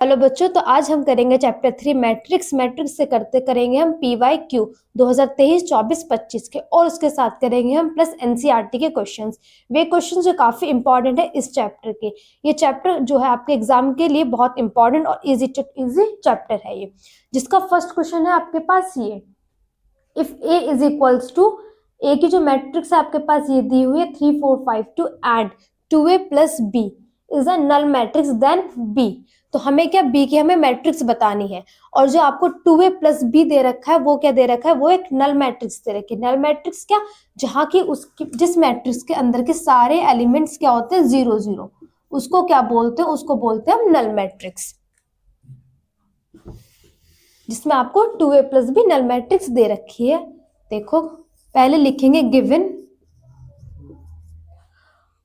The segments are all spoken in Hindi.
हेलो बच्चों, तो आज हम करेंगे चैप्टर 3 मैट्रिक्स। मैट्रिक्स से करते करेंगे हम PYQ 2023, 24, 25 के, और उसके साथ करेंगे हम प्लस NCERT के क्वेश्चंस। वे क्वेश्चंस जो काफी इंपॉर्टेंट है इस चैप्टर के। ये चैप्टर जो है आपके एग्जाम के लिए बहुत इंपॉर्टेंट और इजी चैप्टर है ये, जिसका फर्स्ट क्वेश्चन है आपके पास ये, if A is equals to, A की जो मैट्रिक्स है आपके पास ये दी हुई है 3 4 5 2 and 2A plus B is a null matrix then B। तो हमें क्या B की हमें मैट्रिक्स बतानी है, और जो आपको 2A प्लस B दे रखा है वो क्या दे रखा है, वो एक नल मैट्रिक्स दे रखी है। नल मैट्रिक्स क्या, जहाँ की उसकी जिस मैट्रिक्स के अंदर के सारे एलिमेंट्स क्या होते हैं 0 0, उसको क्या बोलते हैं, उसको बोलते हैं हम नल मैट्रिक्स, जिसमें आपको 2A plus B null matrix दे रखी है। देखो पहले लिखेंगे गिवन,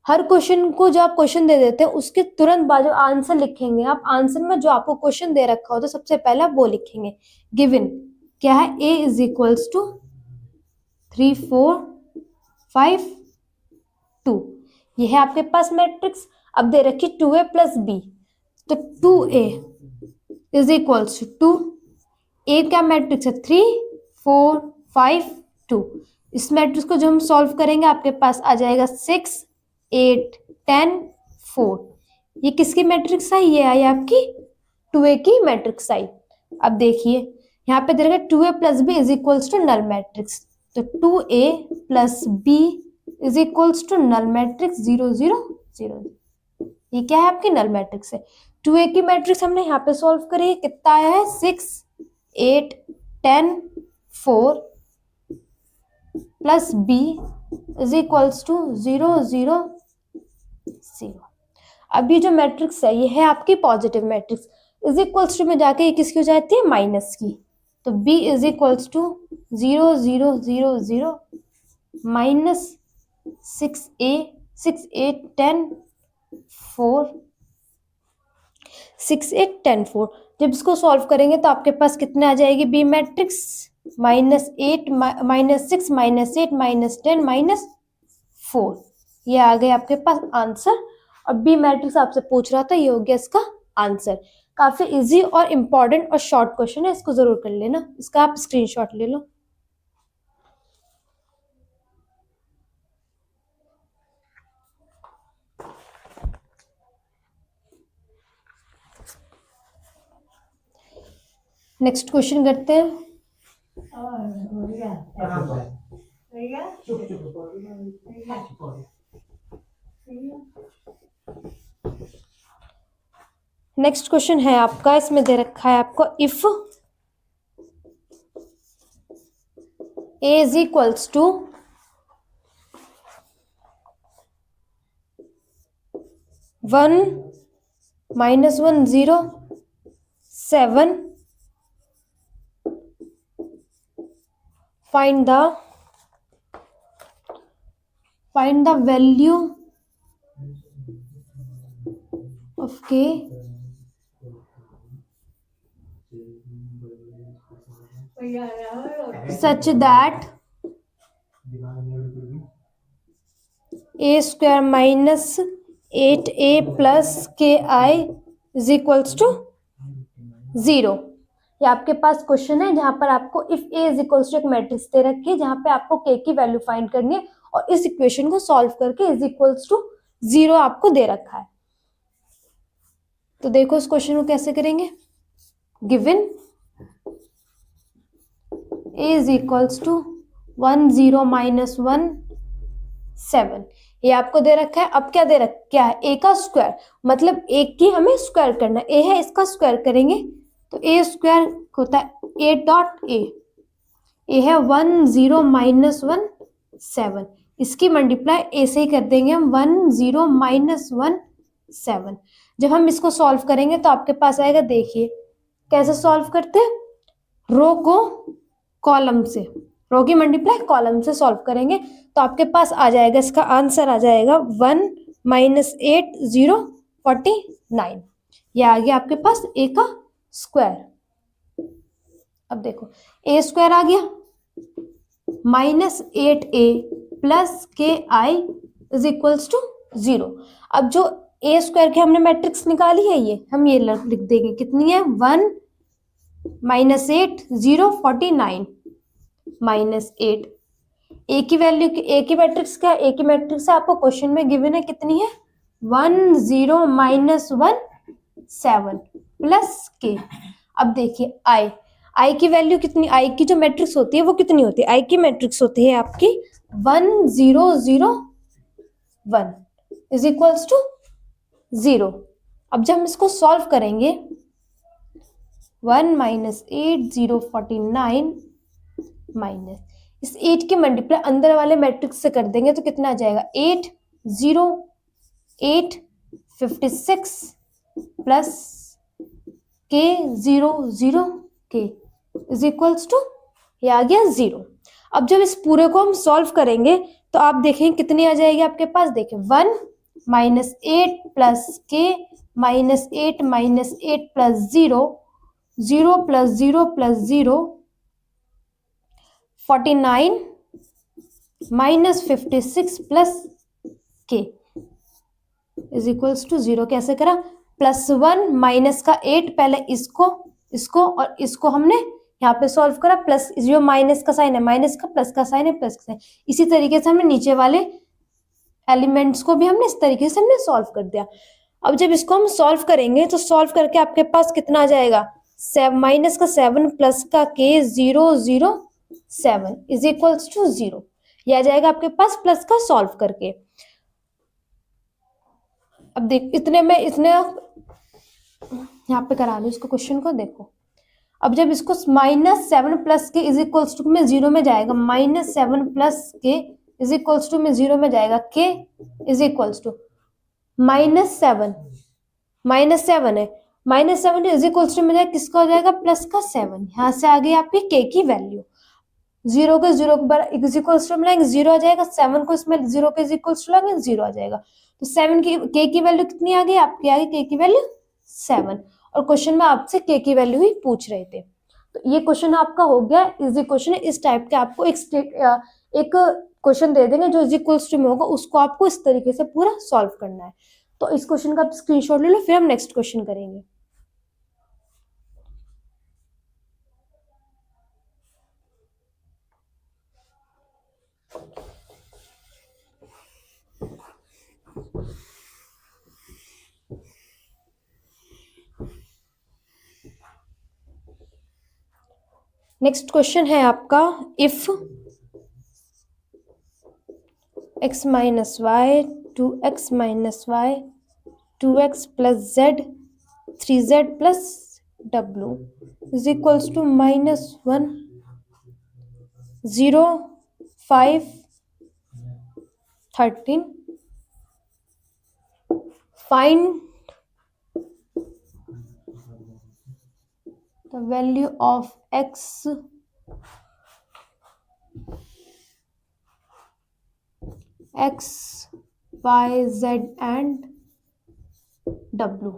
हर क्वेश्चन को जो आप क्वेश्चन दे देते हैं उसके तुरंत बाद जो आंसर लिखेंगे आप, आंसर में जो आपको क्वेश्चन दे रखा हो तो सबसे पहले आप वो लिखेंगे। गिवन क्या है, A इज इक्वल्स टू 3 4 5 2, ये है आपके पास मैट्रिक्स। अब दे रखी 2A प्लस B, तो 2A इज इक्वल्स टू, ए क्या मैट्रिक्स है 3 4 5 2। इस मैट्रिक्स को जो हम सॉल्व करेंगे आपके पास आ जाएगा 6 8 10 4। ये किसकी मैट्रिक्स आई, ये आई आपकी 2A की मैट्रिक्स आई। अब देखिए यहाँ पे दे रखा है 2A plus B is equals to null matrix, तो 2A plus B is equals to null matrix 0 0 0। ये क्या है आपकी नल मैट्रिक्स है। 2A की मैट्रिक्स हमने यहाँ पे सॉल्व करी है, कितना आया है 6 8 10 4 plus B is equals to 0 0 0। अब ये जो मैट्रिक्स है ये है आपकी positive matrix, is equals to में जाके ये किसकी हो जाती है, माइनस की। तो B is equals to 0 0 0 0 minus 6A 6 8 10 4 6 8 10 4। जब इसको सॉल्व करेंगे तो आपके पास कितने आ जाएगी बी मैट्रिक्स, -8 -6 -8 -10 -4। ये आ गए आपके पास आंसर। और बी मैट्रिक्स आपसे पूछ रहा था, ये हो गया इसका आंसर। काफी इजी और इम्पोर्टेंट और शॉर्ट क्वेश्चन है, इसको जरूर कर लेना, इसका आप स्क्रीनशॉट ले लो। नेक्स्ट क्वेश्चन करते हैं। नेक्स्ट क्वेश्चन है आपका, इसमें दे रखा है आपको, if A is equals to 1 -1 0 7, find the value of K such that A square minus 8A plus KI is equals to 0। ये आपके पास क्वेश्चन है जहां पर आपको if A is equals to एक मैट्रिक्स दे रखी है, जहां पे आपको K की वैल्यू फाइंड करनी है, और इस इक्वेशन को सॉल्व करके इज इक्वल्स टू 0 आपको दे रखा है। तो देखो इस क्वेश्चन को कैसे करेंगे। Given A is equals to 1 0 -1 7, ये आपको दे रखा है। अब क्या दे रखा, क्या है, A का स्क्वायर, मतलब एक की हमें स्क्वायर करना है, A है इसका स्क्वायर करेंगे तो A स्क्वायर होता है A डॉट A है 1 0 -1 7, इसकी मल्टीप्लाई A से ही कर देंगे हम 1 0 -1 7। जब हम इसको सॉल्व करेंगे तो आपके पास आएगा, देखिए कैसे सॉल्व करते हैं, रो को कॉलम से, रो की मल्टीप्लाई कॉलम से सॉल्व करेंगे तो आपके पास आ जाएगा, इसका आंसर आ जाएगा 1 -8 0 49। ये आ गया आपके पास A का स्क्वायर। अब देखो A स्क्वायर आ गया -8A plus KI is equals to 0। अब जो ए स्क्वायर की हमने मैट्रिक्स निकाली है, ये हम ये लिख देंगे, कितनी है 1 माइनस 8 0 49 माइनस 8। ए की वैल्यू, ए की मैट्रिक्स क्या है, ए की मैट्रिक्स आपको क्वेश्चन में गिवन है, कितनी है 1 0 माइनस 1 7 प्लस के। अब देखिए आई, आई की वैल्यू कितनी, आई की जो मैट्रिक्स होती है वो कितनी होती है, आई की मैट्रिक्स होती है आपकी 1 0 0 1 इज इक्वल्स टू 0। अब जब हम इसको सॉल्व करेंगे 1 माइनस 8 0 49 माइनस इस 8 के मल्टीप्लाई अंदर वाले मैट्रिक्स से कर देंगे तो कितना आ जाएगा 8 0 8 56 प्लस के 0 0 के इज इक्वल्स टू, ये आ गया 0। अब जब इस पूरे को हम सॉल्व करेंगे तो आप देखें कितनी आ जाएगी आपके पास, देखें 1 माइनस 8 प्लस के minus 8 minus 8 plus 0 0 plus 0 plus 0 49 minus 56 plus के इज इक्वल्स टू 0। कैसे करा, प्लस 1 माइनस का 8, पहले इसको इसको और इसको हमने यहाँ पे सॉल्व करा, प्लस जो माइनस का साइन है माइनस का, प्लस का साइन है प्लस का साइन। इसी तरीके से हमने नीचे वाले एलिमेंट्स को भी हमने इस तरीके से हमने सॉल्व कर दिया। अब जब इसको हम सॉल्व करेंगे तो सॉल्व करके आपके पास कितना आ जाएगा, माइनस का 7 प्लस का के 0 0 7 इज इक्वल्स टू 0। यह आ जाएगा आपके पास प्लस का सॉल्व करके। अब देख इतने में इतने यहाँ पे करा लो इसको, क्वेश्चन को देखो। अब जब इसको माइनस 7 प्लस के इज इक्वल्स टू में 0 में जाएगा, माइनस 7 प्लस के इज इक्वल्स टू में 0 में जाएगा, के इज इक्वल्स टू माइनस 7 है, माइनस 7 इज इक्वल्स टू में जाएगा किसका हो जाएगा, प्लस का 7। यहाँ से आ गई आपकी के की वैल्यू, 0 को 0 के इज इक्वल्स टू मिलाएंगे 0 आ जाएगा, 7 को इसमें 0 के इज इक्वल्स टू लाएंगे 0 आ जाएगा। तो 7 की के की वैल्यू कितनी आ गई आपकी, आ गई के की वैल्यू 7। और क्वेश्चन में आपसे के की वैल्यू ही पूछ रहे थे, तो ये क्वेश्चन आपका हो गया इजी क्वेश्चन। इस टाइप के आपको एक क्वेश्चन दे देंगे जो इज इक्वल्स टू में होगा, उसको आपको इस तरीके से पूरा सॉल्व करना है। तो इस क्वेश्चन का आप स्क्रीनशॉट ले लो, फिर हम नेक्स्ट क्वेश्चन करेंगे। नेक्स्ट क्वेश्चन है आपका, if x minus y 2x minus y 2x plus z 3z plus w is equals to -1 0 5 13। Find the value of x y z and w।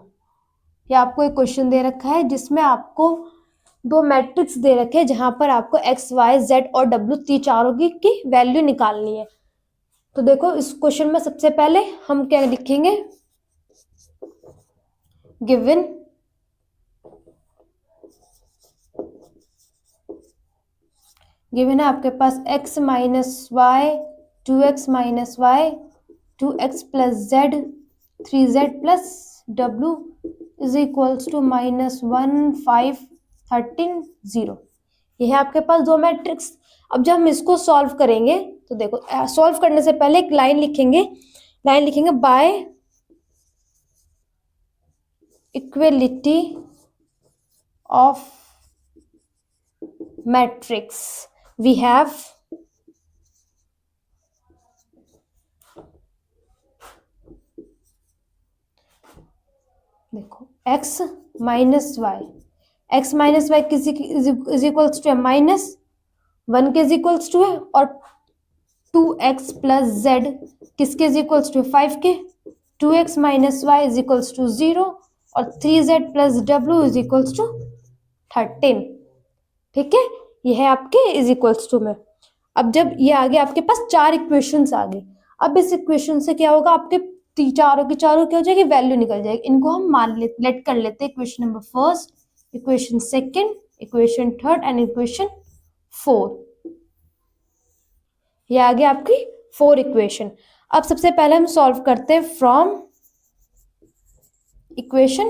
ये आपको एक क्वेश्चन दे रखा है जिसमें आपको दो मैट्रिक्स दे रखे हैं जहां पर आपको x y z और w चारों की वैल्यू निकालनी है। तो देखो इस क्वेश्चन में सबसे पहले हम क्या लिखेंगे, गिवन गिवन है आपके पास x minus y 2x minus y 2x plus z 3z plus w is equals to -1 5 13 0। ये है आपके पास दो मैट्रिक्स। अब जब हम इसको सॉल्व करेंगे तो देखो सॉल्व करने से पहले एक लाइन लिखेंगे by equality of matrix we have देखो x माइनस वाई किसी इज इक्वल्स टू है -1 के इज इक्वल्स टू है, और 2x प्लस जेड किसके इज इक्वल्स टू 5 के, 2x minus y is equals to 0 और 3z plus w is equals to 13। ठीक है, ये है आपके इज इक्वल्स टू में। अब जब ये आ गया आपके पास चार इक्वेशंस आ गए, अब इस इक्वेशन से क्या होगा, आपके चारों की चारों क्या हो जाएगी, वैल्यू निकल जाएगी। इनको हम लेट कर लेते हैं equation number first, equation second, equation third and equation 4। ये आ गया आपकी 4 इक्वेशन। अब सबसे पहले हम सॉल्व करते हैं from equation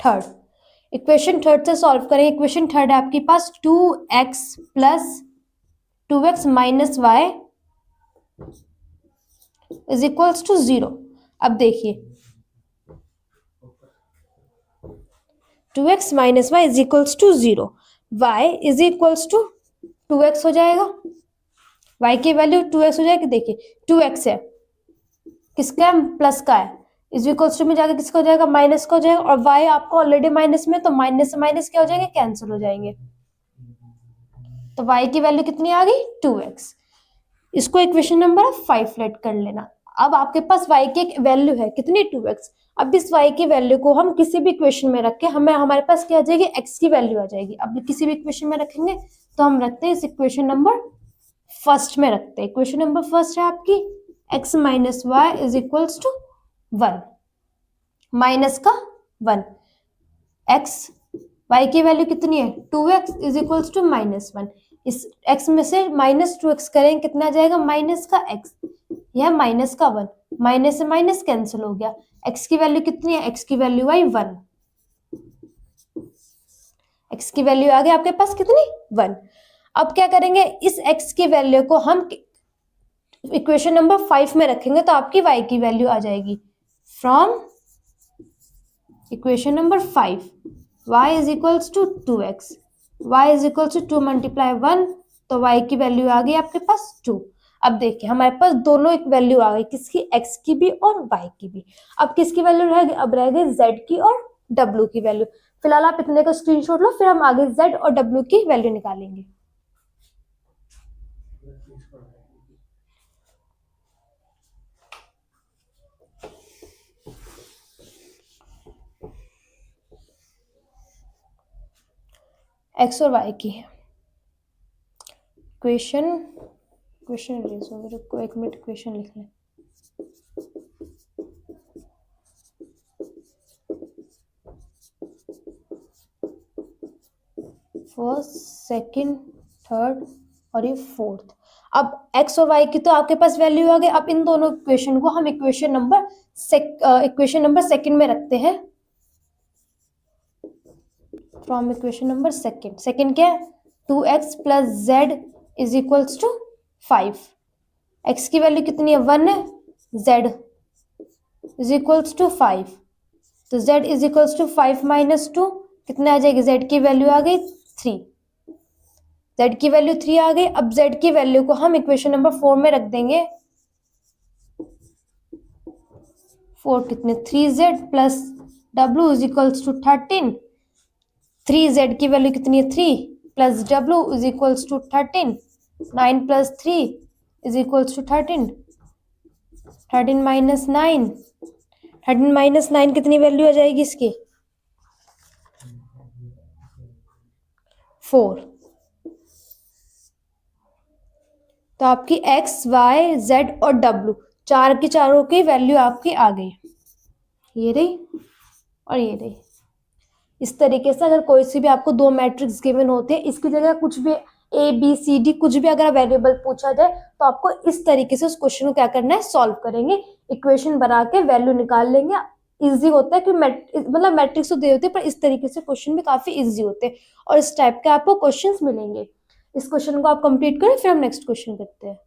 third. Equation third से सॉल्व करें। इक्वेशन थर्ड है आपके पास 2x plus 2x minus y is equals to 0। अब देखिए 2x minus y is equals to 0, y is equals to 2x हो जाएगा, y की वैल्यू 2x हो जाएगी। देखिए 2x है, किसका है, प्लस का है, इज इक्वल्स टू में जाकर किसका हो जाएगा, माइनस का हो जाएगा। और y आपको ऑलरेडी माइनस में, तो माइनस से माइनस क्या हो जाएंगे, कैंसिल हो जाएंगे। तो y की वैल्यू कितनी आ गई, 2x। इसको इक्वेशन नंबर 5 लेट कर लेना। अब आपके पास y की एक वैल्यू है कितनी, 2x। अब इस y की वैल्यू को हम किसी भी इक्वेशन में रख के हमें हमारे पास क्या आ जाएगी, x की वैल्यू आ जाएगी। अब किसी भी इक्वेशन में रखेंगे तो हम रखते हैं इस इक्वेशन नंबर फर्स्ट में रखते हैं। इक्वेशन नंबर फर्स्ट है आपकी x minus y is equals to 1, minus का 1, x y की वैल्यू कितनी है, 2x is equals to minus 1। इस x में से माइनस 2x करेंगे कितना आ जाएगा, माइनस का x, यह माइनस का 1, माइनस से माइनस कैंसिल हो गया। x की वैल्यू कितनी है, x की वैल्यू आई 1, x की वैल्यू आ गई आपके पास कितनी, 1। अब क्या करेंगे, इस x की वैल्यू को हम इक्वेशन नंबर 5 में रखेंगे तो आपकी y की वैल्यू आ जाएगी from equation number 5, y is equals to 2x, y is equals to 2 multiply 1, तो y की वैल्यू आ गई आपके पास 2। अब देखिए हमारे पास दोनों एक वैल्यू आ गई, किसकी, x की भी और y की भी। अब किसकी वैल्यू रह गई, अब रह गई z की और w की वैल्यू। फिलहाल आप इतने का स्क्रीनशॉट लो, फिर हम आगे z और w की वैल्यू निकालेंगे। x और y की इक्वेशन इरेज हो गई, रुको 1 मिनट इक्वेशन लिख लें। फर्स्ट, सेकंड, थर्ड और ये फोर्थ। अब x और y की तो आपके पास वैल्यू आ गई। अब इन दोनों इक्वेशन को हम इक्वेशन नंबर सेकंड में रखते हैं। फ्रॉम इक्वेशन नंबर सेकंड क्या है, 2x plus z is equals to 5। x की वैल्यू कितनी है, 1 है, z इज इक्वल्स टू 5, तो z is equals to 5 minus 2 कितना आ जाएगी, z की वैल्यू आ गई 3, z की वैल्यू 3 आ गई। अब z की वैल्यू को हम इक्वेशन नंबर 4 में रख देंगे। 4 कितने, 3z plus w is equals to 13, 3z की वैल्यू कितनी है, 3 plus w is equals to 13, 9 plus 3 is equals to 13, 13 minus 9, 13 minus 9 कितनी वैल्यू आ जाएगी इसकी, 4। तो आपकी x, y, z और w चार की चारों की वैल्यू आपकी आ गई, ये रही और ये रही। इस तरीके से अगर कोई सी भी आपको दो मैट्रिक्स गिवन होते हैं, इसकी जगह कुछ भी a b c d कुछ भी अगर वेरिएबल पूछा जाए तो आपको इस तरीके से उस क्वेश्चन को क्या करना है, सॉल्व करेंगे, इक्वेशन बना के वैल्यू निकाल लेंगे। इजी होता है कि मतलब मैट्रिक्स तो दे होते हैं, पर इस तरीके से क्वेश्चन भी काफी इजी होते हैं और इस टाइप के आपको क्वेश्चंस मिलेंगे। इस क्वेश्चन को आप कंप्लीट करें, फिर हम नेक्स्ट क्वेश्चन करते हैं।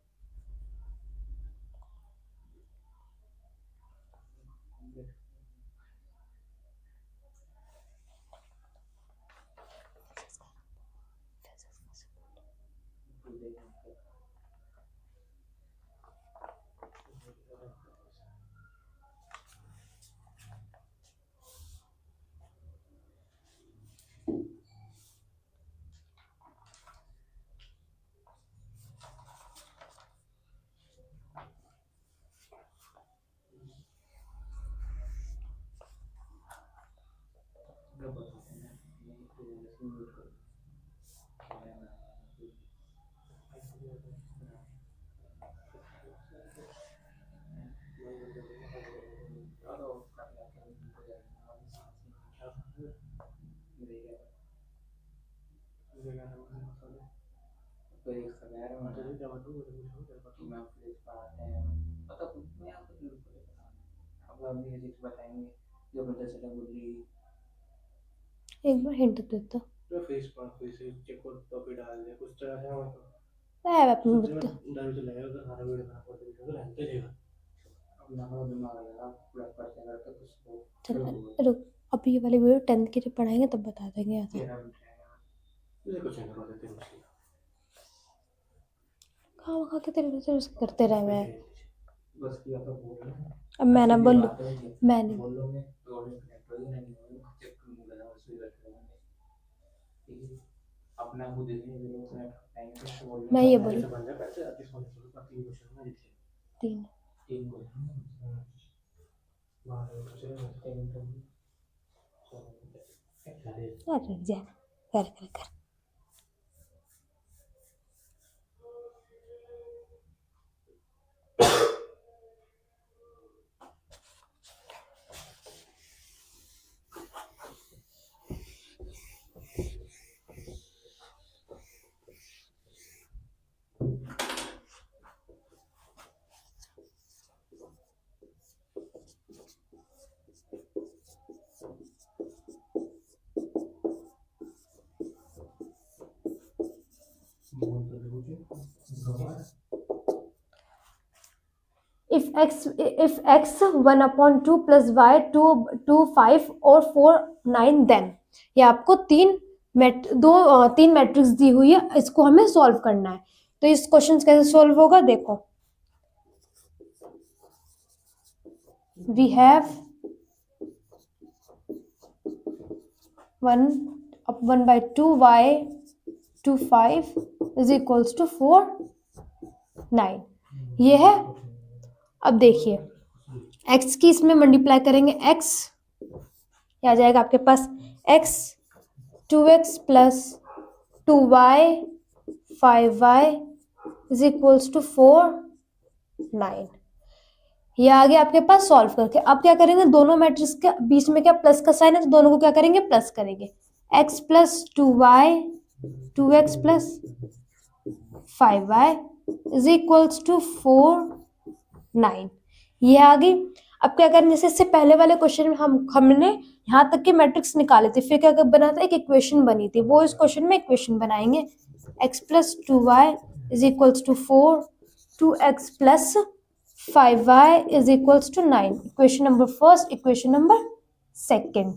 तो एक सवेरे में मैं फिजिक्स पढ़ाते हैं, पता कुछ नहीं आपको अब हम फिजिक्स बताएंगे जो पता चला बोली एक बार हिंट दे दो। तो फेस पर फिजिक्स चेक को टॉपिक डाल दे कुछ तरह से हम है अपनी तो बता। डर तो लगेगा तो हर वीडियो बना कर तो रहते रहेगा। अब ना हो दिमाग लगा पूरा पढ़ते करते कुछ तो चल रुक, अब ये वाली वीडियो 10th की जब पढ़ाएंगे तब बता देंगे ऐसा। तेरा मिनट रहेगा ये कुछ नहीं करवा देते मुझे खा के तेरे से करते रहे मैं। बस किया तो बोल रहे हैं अब मैं ना बोलूं, मैं नहीं बोल लोगे रोड में कनेक्ट हो नहीं होगा चेक करने लगा उसी बैठ रहेंगे ठीक है अपना खुद ही लोग कनेक्ट करेंगे तो बोल मैं ये बोलूं ऐसे बन जाए पैसे आती सोने से बाकी क्वेश्चन में जीते 3 तीन क्वेश्चन बाहर से अरे जा कर कर कर। if x 1/2 plus y 2 5 और 4 9 then ये आपको तीन मैट्रिक्स दी हुई है, इसको हमें सॉल्व करना है। तो इस क्वेश्चन कैसे सॉल्व होगा देखो, we have 1/2 y 2 5 is equals to 4 9 ये है। अब देखिए x की इसमें मल्टीप्लाई करेंगे, x आ जाएगा आपके पास x 2x plus 2y 5y is equals to 4 9 ये आ गया आपके पास सॉल्व करके। अब क्या करेंगे, दोनों मैट्रिक्स के बीच में क्या प्लस का साइन है तो दोनों को क्या करेंगे प्लस करेंगे। x plus 2y 2x plus 5y is equals to 4 9 ये आ गई। अब क्या करें, जैसे इससे पहले वाले क्वेश्चन में हमने यहाँ तक के मैट्रिक्स निकाले थे, फिर क्या बना था, एक इक्वेशन बनी थी, वो इस क्वेश्चन में इक्वेशन बनाएंगे। x plus 2y is equals to 4 2x plus 5y is equals to 9 equation number first, equation number second,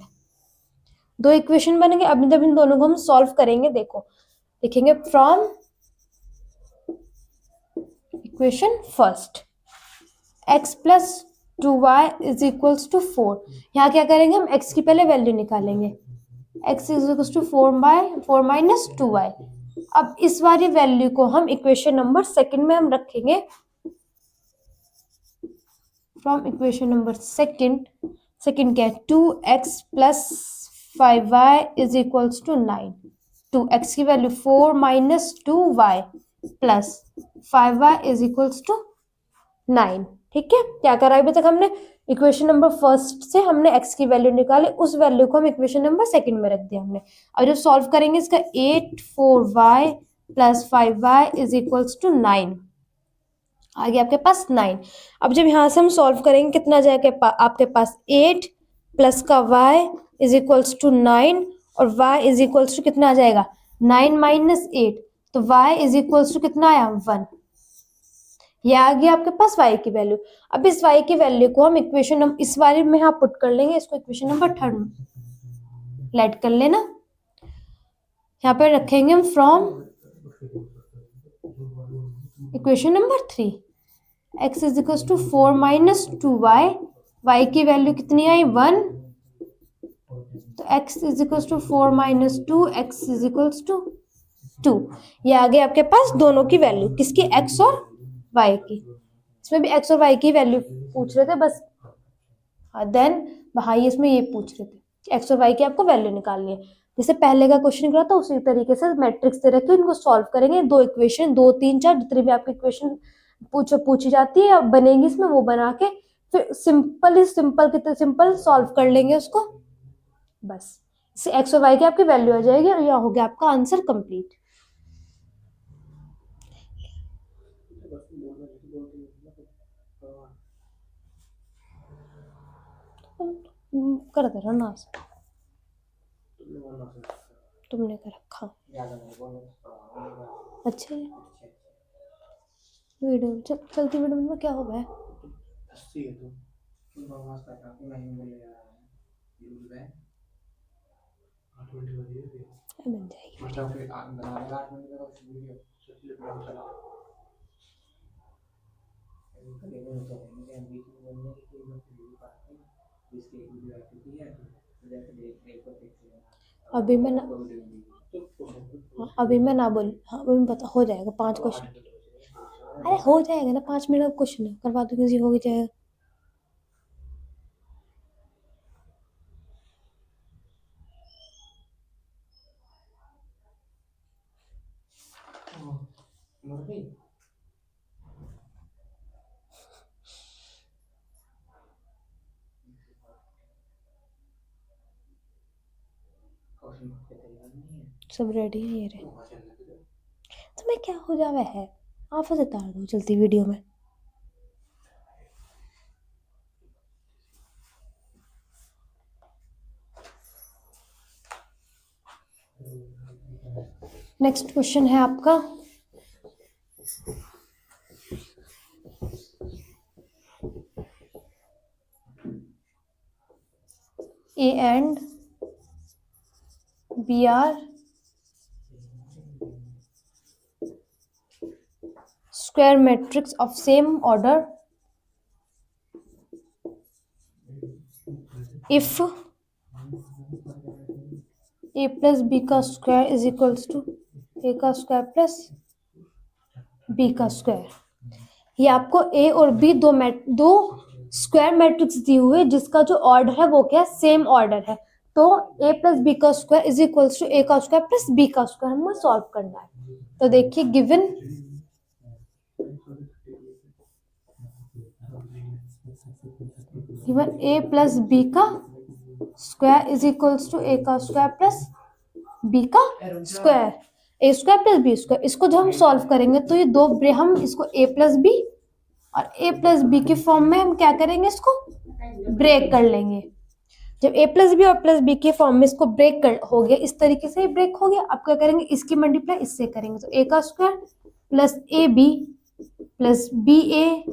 दो इक्वेशन बनेंगे। अब जब इन दोनों को हम सॉल्व करेंगे, देखो लिखेंगे from equation first x plus 2y is equals to 4, यहाँ क्या करेंगे हम x की पहले वैल्यू निकालेंगे, x is equals to 4 minus 2y। अब इस वाली वैल्यू को हम इक्वेशन नंबर सेकंड में हम रखेंगे, फ्रॉम इक्वेशन नंबर सेकंड क्या है 2x plus 5y is equals to 9, 2x की value 4 minus 2y plus 5y is equals to 9। ठीक है, क्या करा अभी तक हमने, इक्वेशन नंबर फर्स्ट से हमने x की वैल्यू निकाले, उस वैल्यू को हम इक्वेशन नंबर सेकंड में रख दिया हमने। अब जब सॉल्व करेंगे इसका 8 4y plus 5y is equals to 9 आ गया आपके पास 9। अब जब यहाँ से हम सॉल्व करेंगे कितना आ जाएगा आपके पास 8 प्लस का y इज इक्वल्स टू 9 और y इज इक्वल्स टू कितना आ जाएगा 9 माइनस 8, तो y इज इक्वल्स टू कितना आया 1, ये आ गया आपके पास y की वैल्यू। अब इस y की वैल्यू को हम इक्वेशन इस वाले में यहाँ पुट कर लेंगे, इसको इक्वेशन नंबर थर्ड लेट कर लेना, यहाँ पे रखेंगे हम from equation number 3 x is equal to 4 minus 2y, y की वैल्यू कितनी आई 1, तो x is equal to 4 minus 2 x is equal to 2, ये आ गया आपके पास दोनों की वैल्यू, किसकी x और y की। इसमें भी x और y की वैल्यू पूछ रहे थे बस, देन भाई इसमें ये पूछ रहे थे कि x और y की आपको वैल्यू निकालनी है। जैसे पहले का क्वेश्चन निकला था उसी तरीके से मैट्रिक्स दे रखे इनको सॉल्व करेंगे, दो इक्वेशन 2 3 4 जितनी भी आपकी इक्वेशन पूछी जाती है बनेगी इसमें, वो बना के फिर सिंपल सॉल्व कर लेंगे उसको, बस एक्स और वाई की आपकी वैल्यू आ जाएगी और यह हो गया आपका आंसर कंप्लीट। बस बोलना नहीं बोलते कर दे रहा ना, तुमने वरना से तुमने कर रखा। ज़्यादा नहीं बोलो, पढ़ाऊंगा। अच्छा वीडियो चलती वीडियो में क्या हो गया? हंसी है तुम। तुम बकवास कर रहा हूँ, मैं ही बोले जा रहा हूँ। यूज है 8 मिनट हो गए थे। बन जाएगी मतलब फिर बना लेगा 8 मिनट का कुछ वीडियो। चलिए काम चला। लेकिन तो मुझे हम बीच में बोलने की कोई मत वीडियो पाते हैं, जिसकी एक वीडियो आ चुकी है तो जाके देख को देख लेना। अभी मैं ना, तो पूछो हाँ, अभी मैं ना बोल, हाँ अभी मैं बता, हो जाएगा 5 क्वेश्चन। 8 मिनट हो गए। अरे हो जाएगा ना, 5 मिनट का क्वेश्चन है, करवा दो किसी, हो जाएगा। मुर्गी क्वेश्चन के तैयार नहीं है। सब रेडी है ये रे। वहाँ चलने के लिए। तो मैं क्या हो जावे है, आप से तार दो चलती वीडियो में। नेक्स्ट क्वेश्चन है आपका A and B are square matrix of same order if A plus B का square is equals to A का स्क्वायर प्लस B का स्क्वायर। ये आपको A और B दो स्क्वायर मैट्रिक्स दी हुई है जिसका जो ऑर्डर है वो क्या है, सेम ऑर्डर है। तो A प्लस बी का square is equals to A का स्क्वायर प्लस B का स्क्वायर हमें सॉल्व करना है। तो देखिए गिवन A प्लस बी का square is equals to A का स्क्वायर प्लस B का square, A square plus B square. इसको जब हम सॉल्व करेंगे तो ये दो हम इसको A प्लस बी और A प्लस बी के फॉर्म में हम क्या करेंगे, इसको ब्रेक कर लेंगे। जब A प्लस बी और प्लस बी के फॉर्म में इसको ब्रेक कर हो गया, इस तरीके से ब्रेक हो गया। अब क्या करेंगे, इसकी मल्टीप्लाई इससे करेंगे, तो A का square plus A B plus B A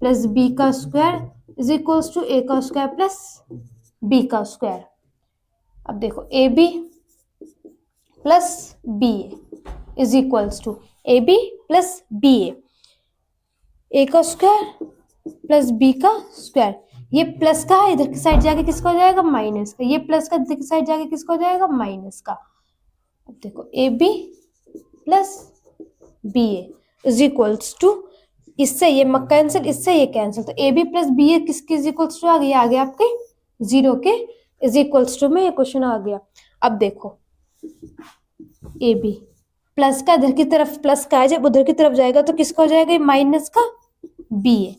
plus B का square is equals to A का स्क्वायर प्लस B का स्क्वायर। अब देखो A B plus B A is equals to A B plus B A का स्क्वायर प्लस बी का स्क्वायर। ये प्लस का है, इधर की साइड जाके किसका हो जाएगा, माइनस का। ये प्लस का इधर की साइड जाके किसका हो जाएगा, माइनस का। अब देखो A B plus B A is equals to, इससे ये कैंसिल, इससे ये कैंसिल, तो A B plus B A किसके इज इक्वल्स टू आ गया, आ गया आपके 0 के इज इक्वल्स टू में ये क्वेश्चन आ गया। अब देखो ए बी प्लस का इधर की तरफ प्लस का है, जब उधर की तरफ जाएगा तो किसका हो जाएगा, माइनस का बी ए।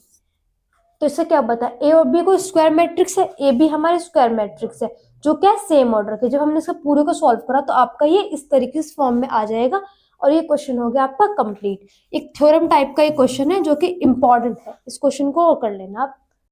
तो इससे क्या बता, ए और बी को स्क्वायर मैट्रिक्स है, ए बी हमारे स्क्वायर मैट्रिक्स है जो क्या सेम ऑर्डर के। जब हमने इसका पूरे को सॉल्व करा तो आपका ये इस तरीके से फॉर्म में आ जाएगा और ये क्वेश्चन हो गया आपका कंप्लीट। एक थ्योरम टाइप का ये क्वेश्चन है जो कि इंपॉर्टेंट है, इस क्वेश्चन को कर लेना आप।